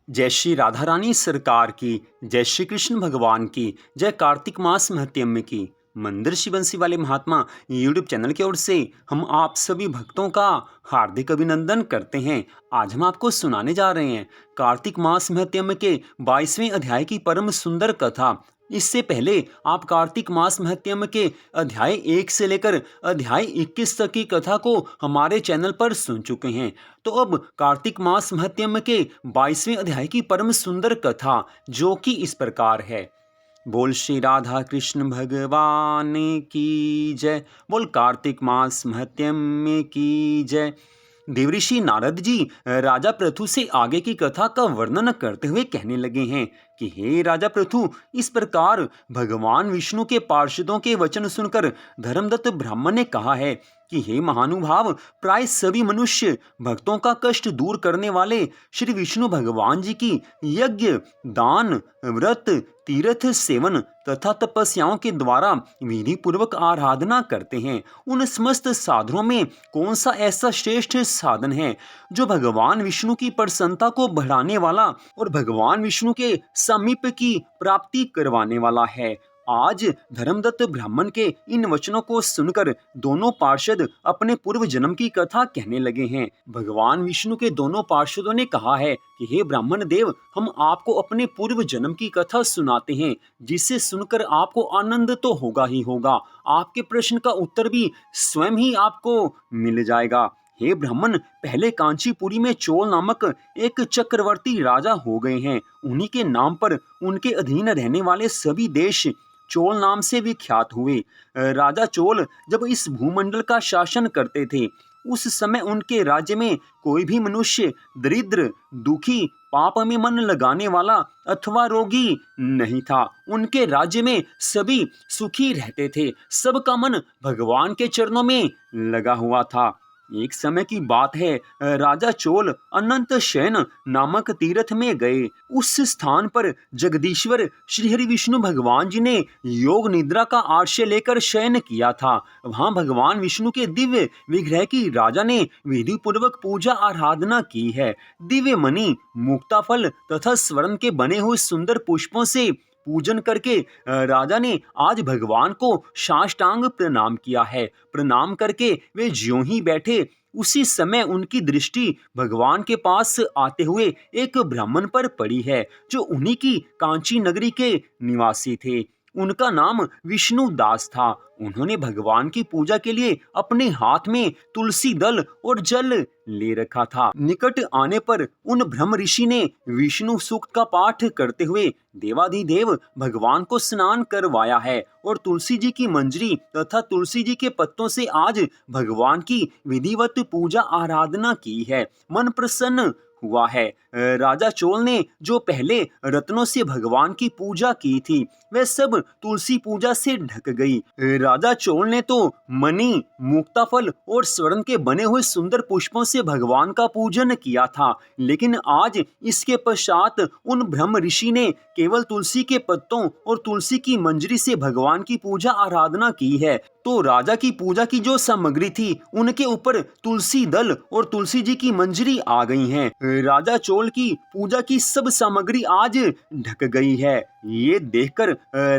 जय श्री राधा रानी सरकार की, जय श्री कृष्ण भगवान की, जय कार्तिक मास महत्म्य की। मंदिर श्री बंसी वाले महात्मा यूट्यूब चैनल की ओर से हम आप सभी भक्तों का हार्दिक अभिनंदन करते हैं। आज हम आपको सुनाने जा रहे हैं कार्तिक मास महत्म्य के 22वें अध्याय की परम सुंदर कथा। इससे पहले आप कार्तिक मास महत्म्य के अध्याय 1 से लेकर अध्याय 21 तक की कथा को हमारे चैनल पर सुन चुके हैं। तो अब कार्तिक मास महत्म्य के 22वें अध्याय की परम सुंदर कथा, जो कि इस प्रकार है। बोल श्री राधा कृष्ण भगवान की जय। बोल कार्तिक मास महत्म्य की जय। देवऋषि नारद जी राजा पृथु से आगे की कथा का वर्णन करते हुए कहने लगे हैं कि हे राजा पृथु, इस प्रकार भगवान विष्णु के पार्षदों के वचन सुनकर धर्मदत्त ब्राह्मण ने कहा है कि हे महानुभाव, प्राय सभी मनुष्य भक्तों का कष्ट दूर करने वाले श्री विष्णु भगवान जी की यज्ञ, दान, व्रत, तीर्थ सेवन तथा तपस्याओं के द्वारा विधि पूर्वक आराधना करते हैं। उन समस्त साधनों में कौन सा ऐसा श्रेष्ठ साधन है जो भगवान विष्णु की प्रसन्नता को बढ़ाने वाला और भगवान विष्णु के समीप की प्राप्ति करवाने वाला है। आज धर्मदत्त ब्राह्मण के इन वचनों को सुनकर दोनों पार्षद अपने पूर्व जन्म की कथा कहने लगे हैं। भगवान विष्णु के दोनों पार्षदों ने कहा है कि हे ब्राह्मण देव, हम आपको अपने पूर्व जन्म की कथा सुनाते हैं, जिसे सुनकर आपको आनंद तो होगा ही होगा, आपके प्रश्न का उत्तर भी स्वयं ही आपको मिल जाएगा। हे ब्राह्मण, पहले कांचीपुरी में चोल नामक एक चक्रवर्ती राजा हो गए हैं। उन्हीं के नाम पर उनके अधीन रहने वाले सभी देश चोल नाम से विख्यात हुए। राजा चोल जब इस भूमंडल का शासन करते थे, उस समय उनके राज्य में कोई भी मनुष्य दरिद्र, दुखी, पाप में मन लगाने वाला अथवा रोगी नहीं था। उनके राज्य में सभी सुखी रहते थे। सबका मन भगवान के चरणों में लगा हुआ था। एक समय की बात है, राजा चोल अनंत शयन नामक तीर्थ में गए। उस स्थान पर जगदीश्वर श्री हरि विष्णु भगवान जी ने योग निद्रा का आश्रय लेकर शयन किया था। वहां भगवान विष्णु के दिव्य विग्रह की राजा ने विधि पूर्वक पूजा आराधना की है। दिव्य मणि, मुक्ता फल तथा स्वर्ण के बने हुए सुंदर पुष्पों से पूजन करके राजा ने आज भगवान को साष्टांग प्रणाम किया है। प्रणाम करके वे ज्यों ही बैठे, उसी समय उनकी दृष्टि भगवान के पास आते हुए एक ब्राह्मण पर पड़ी है, जो उन्हीं की कांची नगरी के निवासी थे। उनका नाम विष्णु दास था। उन्होंने भगवान की पूजा के लिए अपने हाथ में तुलसी दल और जल ले रखा था। निकट आने पर उन ब्रह्म ऋषि ने विष्णु सूक्त का पाठ करते हुए देवाधिदेव भगवान को स्नान करवाया है और तुलसी जी की मंजरी तथा तुलसी जी के पत्तों से आज भगवान की विधिवत पूजा आराधना की है। मन प्रसन्न हुआ है। राजा चोल ने जो पहले रत्नों से भगवान की पूजा की थी, वह सब तुलसी पूजा से ढक गई। राजा चोल ने तो मणि, मुक्ता फल और स्वर्ण के बने हुए सुंदर पुष्पों से भगवान का पूजन किया था, लेकिन आज इसके पश्चात उन ब्रह्म ऋषि ने केवल तुलसी के पत्तों और तुलसी की मंजरी से भगवान की पूजा आराधना की है। तो राजा की पूजा की जो सामग्री थी, उनके ऊपर तुलसी दल और तुलसी जी की मंजरी आ गई हैं। राजा चोल की पूजा की सब सामग्री आज ढक गई है। ये देखकर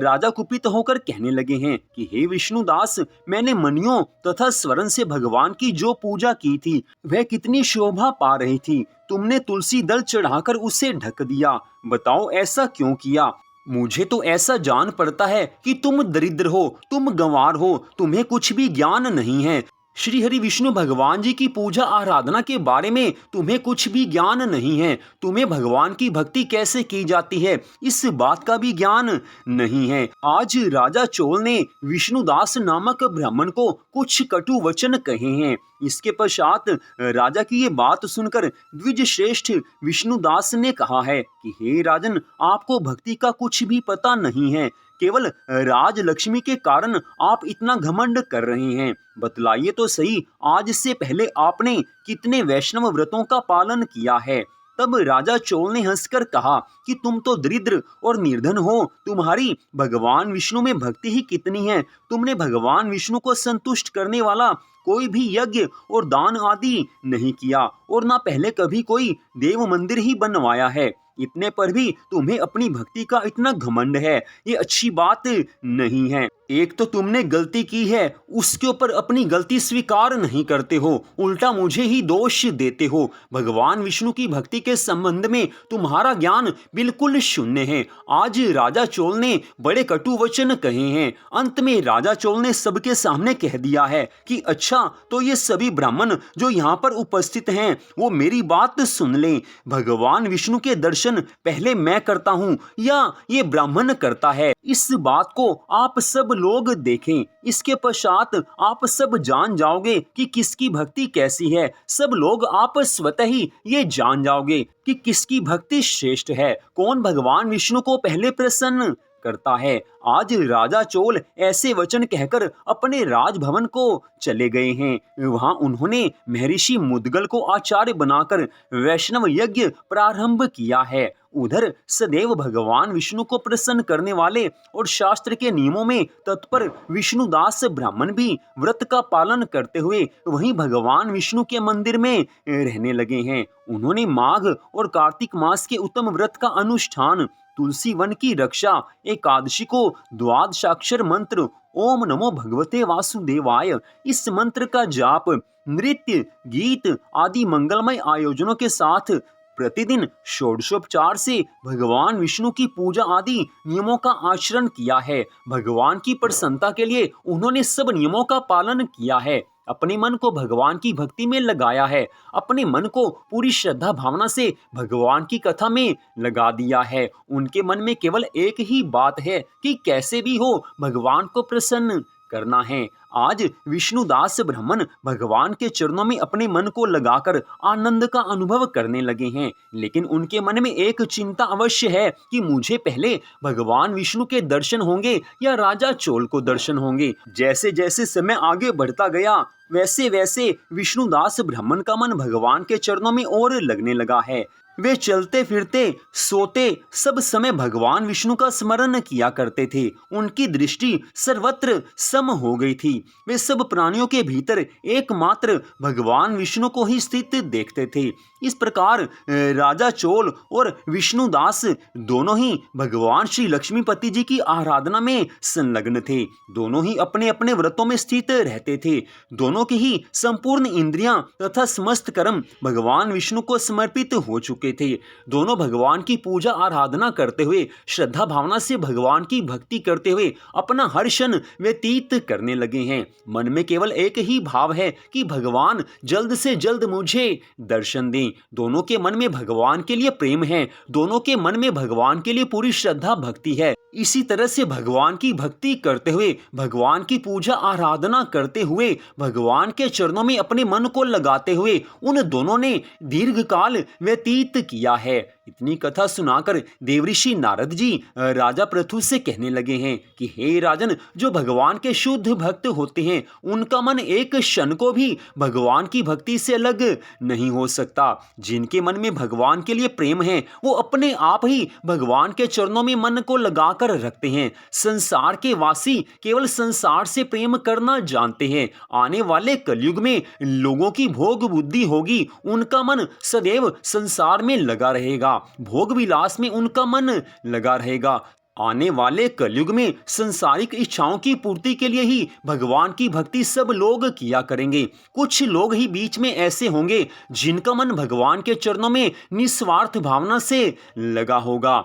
राजा कुपित होकर कहने लगे हैं कि हे विष्णुदास, मैंने मणियों तथा स्वर्ण से भगवान की जो पूजा की थी, वह कितनी शोभा पा रही थी। तुमने तुलसी दल चढ़ाकर उसे ढक दिया। बताओ ऐसा क्यों किया? मुझे तो ऐसा जान पड़ता है कि तुम दरिद्र हो, तुम गंवार हो, तुम्हें कुछ भी ज्ञान नहीं है। श्री हरि विष्णु भगवान जी की पूजा आराधना के बारे में तुम्हें कुछ भी ज्ञान नहीं है। तुम्हें भगवान की भक्ति कैसे की जाती है, इस बात का भी ज्ञान नहीं है। आज राजा चोल ने विष्णुदास नामक ब्राह्मण को कुछ कटु वचन कहे हैं। इसके पश्चात राजा की ये बात सुनकर द्विज श्रेष्ठ विष्णुदास ने कहा है कि हे राजन, आपको भक्ति का कुछ भी पता नहीं है। केवल राज लक्ष्मी के कारण आप इतना घमंड कर रहे हैं। बतलाइए तो सही, आज से पहले आपने कितने वैष्णव व्रतों का पालन किया है? तब राजा चोल ने हंसकर कहा कि तुम तो दरिद्र और निर्धन हो, तुम्हारी भगवान विष्णु में भक्ति ही कितनी है। तुमने भगवान विष्णु को संतुष्ट करने वाला कोई भी यज्ञ और दान आदि नहीं किया और ना पहले कभी कोई देव मंदिर ही बनवाया है। इतने पर भी तुम्हें अपनी भक्ति का इतना घमंड है, ये अच्छी बात नहीं है। एक तो तुमने गलती की है, उसके ऊपर अपनी गलती स्वीकार नहीं करते हो, उल्टा मुझे ही दोष देते हो। भगवान विष्णु की भक्ति के संबंध में तुम्हारा ज्ञान बिल्कुल शून्य है। आज राजा चोल ने बड़े कटु वचन कहे हैं। अंत में राजा चोल ने सबके सामने कह दिया है कि अच्छा, तो ये सभी ब्राह्मण जो यहाँ पर उपस्थित हैं वो मेरी बात सुन लें। भगवान विष्णु के दर्शन पहले मैं करता हूँ या ये ब्राह्मण करता है, इस बात को आप सब लोग देखें। इसके पश्चात आप सब जान जाओगे कि किसकी भक्ति कैसी है। सब लोग आप स्वतः ही ये जान जाओगे कि किसकी भक्ति श्रेष्ठ है, कौन भगवान विष्णु को पहले प्रसन्न करता है। आज राजा चोल ऐसे वचन कहकर अपने राजभवन को चले गए हैं। वहां उन्होंने महर्षि मुद्गल को आचार्य बनाकर वैष्णव यज्ञ प्रारंभ किया है। उधर सदैव भगवान विष्णु को प्रसन्न करने वाले और शास्त्र के नियमों में तत्पर विष्णुदास ब्राह्मण भी व्रत का पालन करते हुए वहीं भगवान विष्णु के मंदिर में रहने लगे हैं। उन्होंने माघ और कार्तिक मास के उत्तम व्रत का अनुष्ठान, तुलसी वन की रक्षा, एकादशी को द्वादशाक्षर मंत्र ओम नमो भगवते वासुदेवाय, इस मंत्र का जाप, नृत्य, गीत आदि मंगलमय आयोजनों के साथ प्रतिदिन षोडशोपचार से भगवान विष्णु की पूजा आदि नियमों का आचरण किया है। भगवान की प्रसन्नता के लिए उन्होंने सब नियमों का पालन किया है। अपने मन को भगवान की भक्ति में लगाया है। अपने मन को पूरी श्रद्धा भावना से भगवान की कथा में लगा दिया है। उनके मन में केवल एक ही बात है कि कैसे भी हो भगवान को प्रसन्न करना है। आज विष्णुदास ब्राह्मण भगवान के चरणों में अपने मन को लगाकर आनंद का अनुभव करने लगे हैं, लेकिन उनके मन में एक चिंता अवश्य है कि मुझे पहले भगवान विष्णु के दर्शन होंगे या राजा चोल को दर्शन होंगे। जैसे जैसे समय आगे बढ़ता गया वैसे वैसे विष्णुदास ब्राह्मण का मन भगवान के चरणों में और लगने लगा है। वे चलते फिरते सोते सब समय भगवान विष्णु का स्मरण किया करते थे। उनकी दृष्टि सर्वत्र सम हो गई थी। वे सब प्राणियों के भीतर एकमात्र भगवान विष्णु को ही स्थित देखते थे। इस प्रकार राजा चोल और विष्णुदास दोनों ही भगवान श्री लक्ष्मीपति जी की आराधना में संलग्न थे। दोनों ही अपने अपने व्रतों में स्थित रहते थे। दोनों की ही संपूर्ण इंद्रियां तथा समस्त कर्म भगवान विष्णु को समर्पित हो चुके थे। दोनों भगवान की पूजा आराधना करते हुए श्रद्धा भावना से भगवान की भक्ति करते हुए अपना हर क्षण व्यतीत करने लगे हैं। मन में केवल एक ही भाव है कि भगवान जल्द से जल्द मुझे दर्शन दें। दोनों के मन में भगवान के लिए प्रेम है। दोनों के मन में भगवान के लिए पूरी श्रद्धा भक्ति है। इसी तरह से भगवान की भक्ति करते हुए, भगवान की पूजा आराधना करते हुए, भगवान के चरणों में अपने मन को लगाते हुए उन दोनों ने दीर्घ काल व्यतीत किया है। इतनी कथा सुनाकर देवऋषि नारद जी राजा पृथु से कहने लगे हैं कि हे राजन, जो भगवान के शुद्ध भक्त होते हैं उनका मन एक क्षण को भी भगवान की भक्ति से अलग नहीं हो सकता। जिनके मन में भगवान के लिए प्रेम है वो अपने आप ही भगवान के चरणों में मन को लगाकर रखते हैं। संसार के वासी केवल संसार से प्रेम करना जानते हैं। आने वाले कलयुग में लोगों की भोग बुद्धि होगी, उनका मन सदैव संसार में लगा रहेगा, भोग विलास में उनका मन लगा रहेगा। आने वाले कलयुग में संसारिक इच्छाओं की पूर्ति के लिए ही भगवान की भक्ति सब लोग किया करेंगे। कुछ लोग ही बीच में ऐसे होंगे जिनका मन भगवान के चरणों में निस्वार्थ भावना से लगा होगा।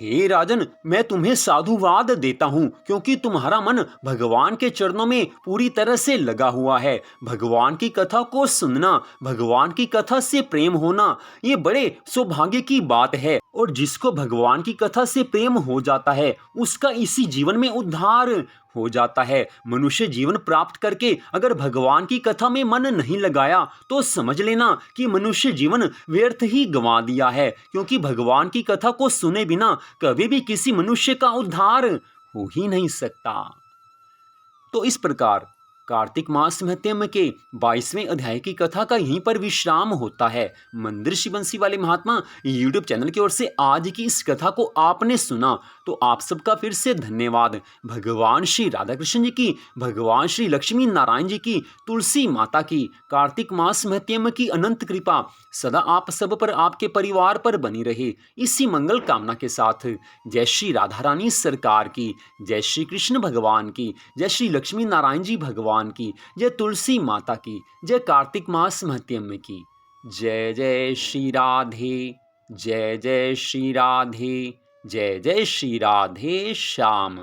हे राजन, मैं तुम्हें साधुवाद देता हूँ क्योंकि तुम्हारा मन भगवान के चरणों में पूरी तरह से लगा हुआ है। भगवान की कथा को सुनना, भगवान की कथा से प्रेम होना, ये बड़े सौभाग्य की बात है। और जिसको भगवान की कथा से प्रेम हो जाता है उसका इसी जीवन में उद्धार हो जाता है। मनुष्य जीवन प्राप्त करके अगर भगवान की कथा में मन नहीं लगाया तो समझ लेना कि मनुष्य जीवन व्यर्थ ही गंवा दिया है, क्योंकि भगवान की कथा को सुने बिना कभी भी किसी मनुष्य का उद्धार हो ही नहीं सकता। तो इस प्रकार कार्तिक मास महत्म के 22वें अध्याय की कथा का यहीं पर विश्राम होता है। मंदिर श्री बंसी वाले महात्मा यूट्यूब चैनल की ओर से आज की इस कथा को आपने सुना तो आप सबका फिर से धन्यवाद। भगवान श्री राधा कृष्ण जी की, भगवान श्री लक्ष्मी नारायण जी की, तुलसी माता की, कार्तिक मास महत्म की अनंत कृपा सदा आप सब पर, आपके परिवार पर बनी रहे, इसी मंगल कामना के साथ जय श्री राधा रानी सरकार की, जय श्री कृष्ण भगवान की, जय श्री लक्ष्मी नारायण जी भगवान की, जय तुलसी माता की, जय कार्तिक मास महत्म की। जय जय श्री राधे, जय जय श्री राधे, जय जय श्री राधे श्याम।